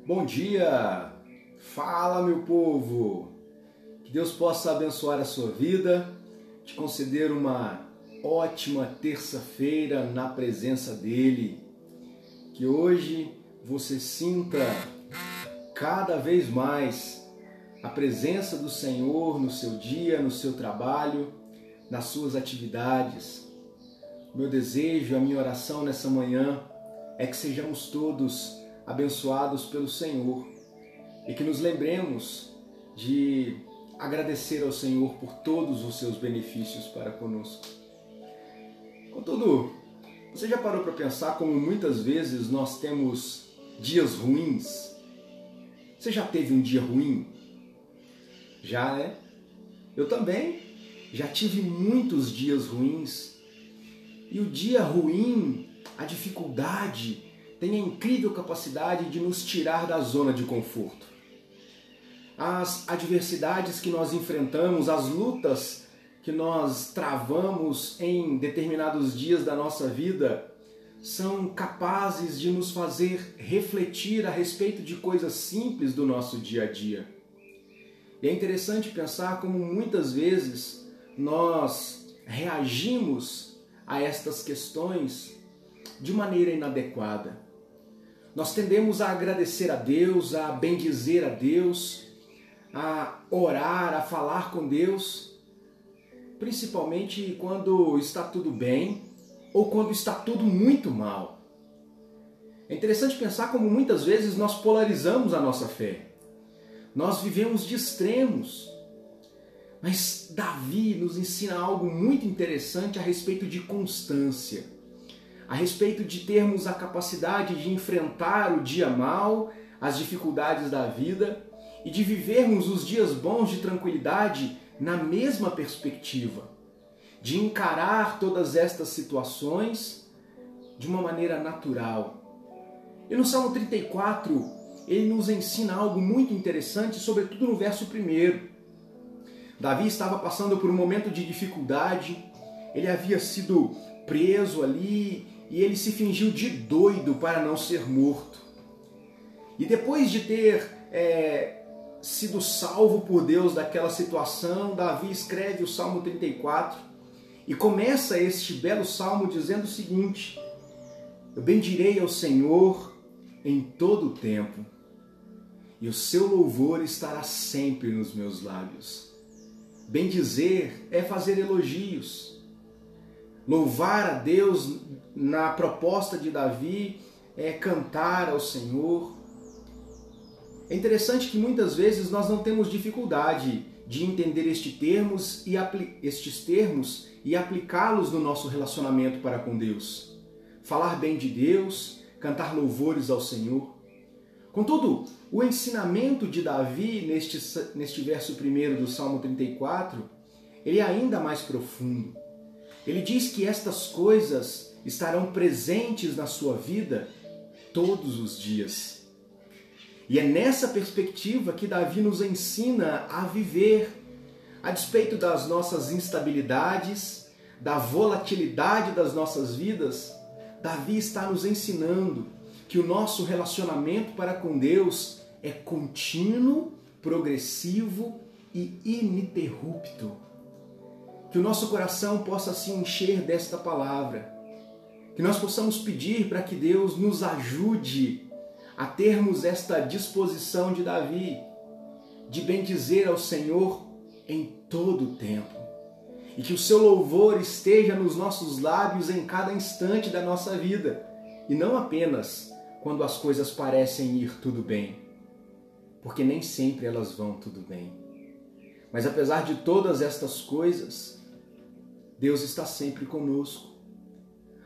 Bom dia! Fala, meu povo! Que Deus possa abençoar a sua vida, te conceder uma ótima terça-feira na presença dEle. Que hoje você sinta cada vez mais a presença do Senhor no seu dia, no seu trabalho, nas suas atividades. Meu desejo, a minha oração nessa manhã é que sejamos todos abençoados pelo Senhor e que nos lembremos de agradecer ao Senhor por todos os seus benefícios para conosco. Contudo, você já parou para pensar como muitas vezes nós temos dias ruins? Você já teve um dia ruim? Já, né? Eu também já tive muitos dias ruins. E o dia ruim, a dificuldade, tem a incrível capacidade de nos tirar da zona de conforto. As adversidades que nós enfrentamos, as lutas que nós travamos em determinados dias da nossa vida, são capazes de nos fazer refletir a respeito de coisas simples do nosso dia a dia. E é interessante pensar como muitas vezes nós reagimos a estas questões de maneira inadequada. Nós tendemos a agradecer a Deus, a bendizer a Deus, a orar, a falar com Deus, principalmente quando está tudo bem ou quando está tudo muito mal. É interessante pensar como muitas vezes nós polarizamos a nossa fé. Nós vivemos de extremos. Mas Davi nos ensina algo muito interessante a respeito de constância, a respeito de termos a capacidade de enfrentar o dia mau, as dificuldades da vida e de vivermos os dias bons de tranquilidade na mesma perspectiva, de encarar todas estas situações de uma maneira natural. E no Salmo 34, ele nos ensina algo muito interessante, sobretudo no verso 1. Davi estava passando por um momento de dificuldade, ele havia sido preso ali e ele se fingiu de doido para não ser morto. E depois de ter sido salvo por Deus daquela situação, Davi escreve o Salmo 34 e começa este belo salmo dizendo o seguinte: eu bendirei ao Senhor em todo o tempo, e o seu louvor estará sempre nos meus lábios. Bendizer é fazer elogios. Louvar a Deus na proposta de Davi é cantar ao Senhor. É interessante que muitas vezes nós não temos dificuldade de entender estes termos e aplicá-los no nosso relacionamento para com Deus. Falar bem de Deus, cantar louvores ao Senhor. Contudo, o ensinamento de Davi neste verso 1 do Salmo 34, ele é ainda mais profundo. Ele diz que estas coisas estarão presentes na sua vida todos os dias. E é nessa perspectiva que Davi nos ensina a viver, a despeito das nossas instabilidades, da volatilidade das nossas vidas. Davi está nos ensinando que o nosso relacionamento para com Deus é contínuo, progressivo e ininterrupto. Que o nosso coração possa se encher desta palavra. Que nós possamos pedir para que Deus nos ajude a termos esta disposição de Davi, de bendizer ao Senhor em todo o tempo. E que o seu louvor esteja nos nossos lábios em cada instante da nossa vida. E não apenas quando as coisas parecem ir tudo bem. Porque nem sempre elas vão tudo bem. Mas apesar de todas estas coisas, Deus está sempre conosco.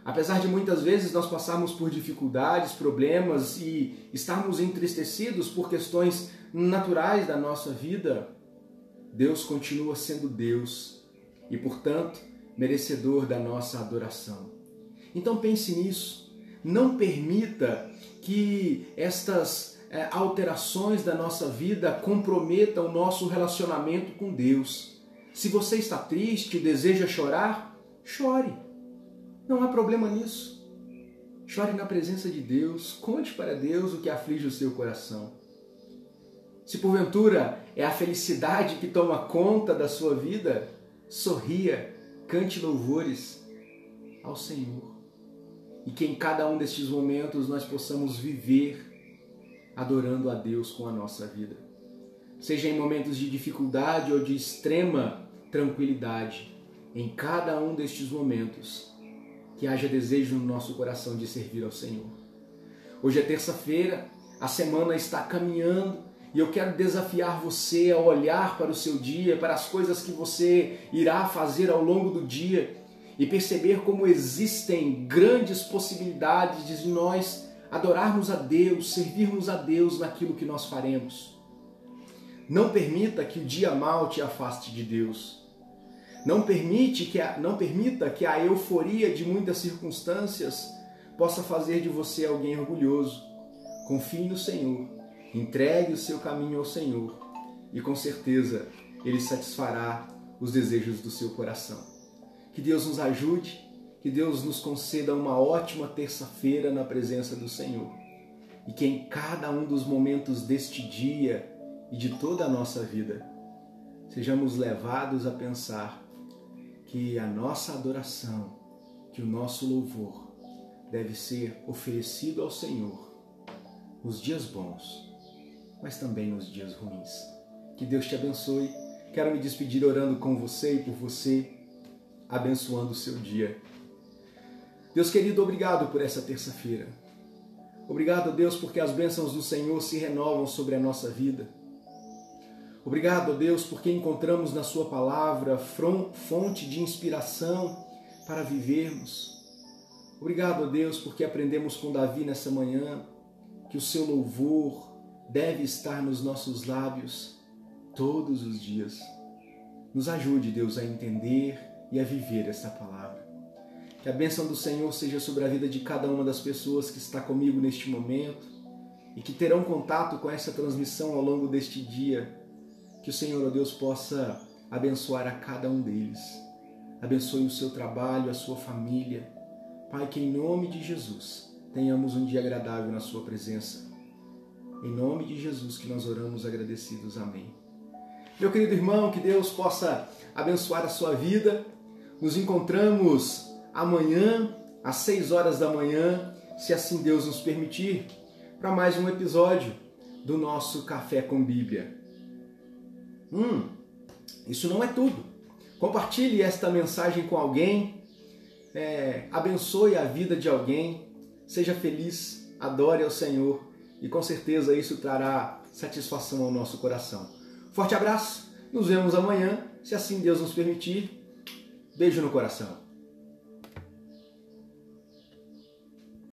Apesar de muitas vezes nós passarmos por dificuldades, problemas e estarmos entristecidos por questões naturais da nossa vida, Deus continua sendo Deus e, portanto, merecedor da nossa adoração. Então pense nisso. Não permita que estas alterações da nossa vida comprometam o nosso relacionamento com Deus. Se você está triste e deseja chorar, chore. Não há problema nisso. Chore na presença de Deus, conte para Deus o que aflige o seu coração. Se porventura é a felicidade que toma conta da sua vida, sorria, cante louvores ao Senhor. E que em cada um destes momentos nós possamos viver adorando a Deus com a nossa vida. Seja em momentos de dificuldade ou de extrema tranquilidade, em cada um destes momentos, que haja desejo no nosso coração de servir ao Senhor. Hoje é terça-feira, a semana está caminhando e eu quero desafiar você a olhar para o seu dia, para as coisas que você irá fazer ao longo do dia e perceber como existem grandes possibilidades de nós adorarmos a Deus, servirmos a Deus naquilo que nós faremos. Não permita que o dia mau te afaste de Deus. Não permita que a euforia de muitas circunstâncias possa fazer de você alguém orgulhoso. Confie no Senhor, entregue o seu caminho ao Senhor e com certeza Ele satisfará os desejos do seu coração. Que Deus nos ajude, que Deus nos conceda uma ótima terça-feira na presença do Senhor e que em cada um dos momentos deste dia e de toda a nossa vida sejamos levados a pensar que a nossa adoração, que o nosso louvor deve ser oferecido ao Senhor nos dias bons, mas também nos dias ruins. Que Deus te abençoe. Quero me despedir orando com você e por você, abençoando o seu dia. Deus querido, obrigado por essa terça-feira. Obrigado, Deus, porque as bênçãos do Senhor se renovam sobre a nossa vida. Obrigado, Deus, porque encontramos na Sua palavra fonte de inspiração para vivermos. Obrigado, Deus, porque aprendemos com Davi nessa manhã que o Seu louvor deve estar nos nossos lábios todos os dias. Nos ajude, Deus, a entender e a viver esta palavra. Que a bênção do Senhor seja sobre a vida de cada uma das pessoas que está comigo neste momento e que terão contato com essa transmissão ao longo deste dia. Que o Senhor, ó Deus, possa abençoar a cada um deles. Abençoe o seu trabalho, a sua família. Pai, que em nome de Jesus tenhamos um dia agradável na sua presença. Em nome de Jesus que nós oramos agradecidos. Amém. Meu querido irmão, que Deus possa abençoar a sua vida. Nos encontramos amanhã, às 6 horas da manhã, se assim Deus nos permitir, para mais um episódio do nosso Café com Bíblia. Isso não é tudo. Compartilhe esta mensagem com alguém, abençoe a vida de alguém, seja feliz, adore ao Senhor e com certeza isso trará satisfação ao nosso coração. Forte abraço, nos vemos amanhã, se assim Deus nos permitir. Beijo no coração.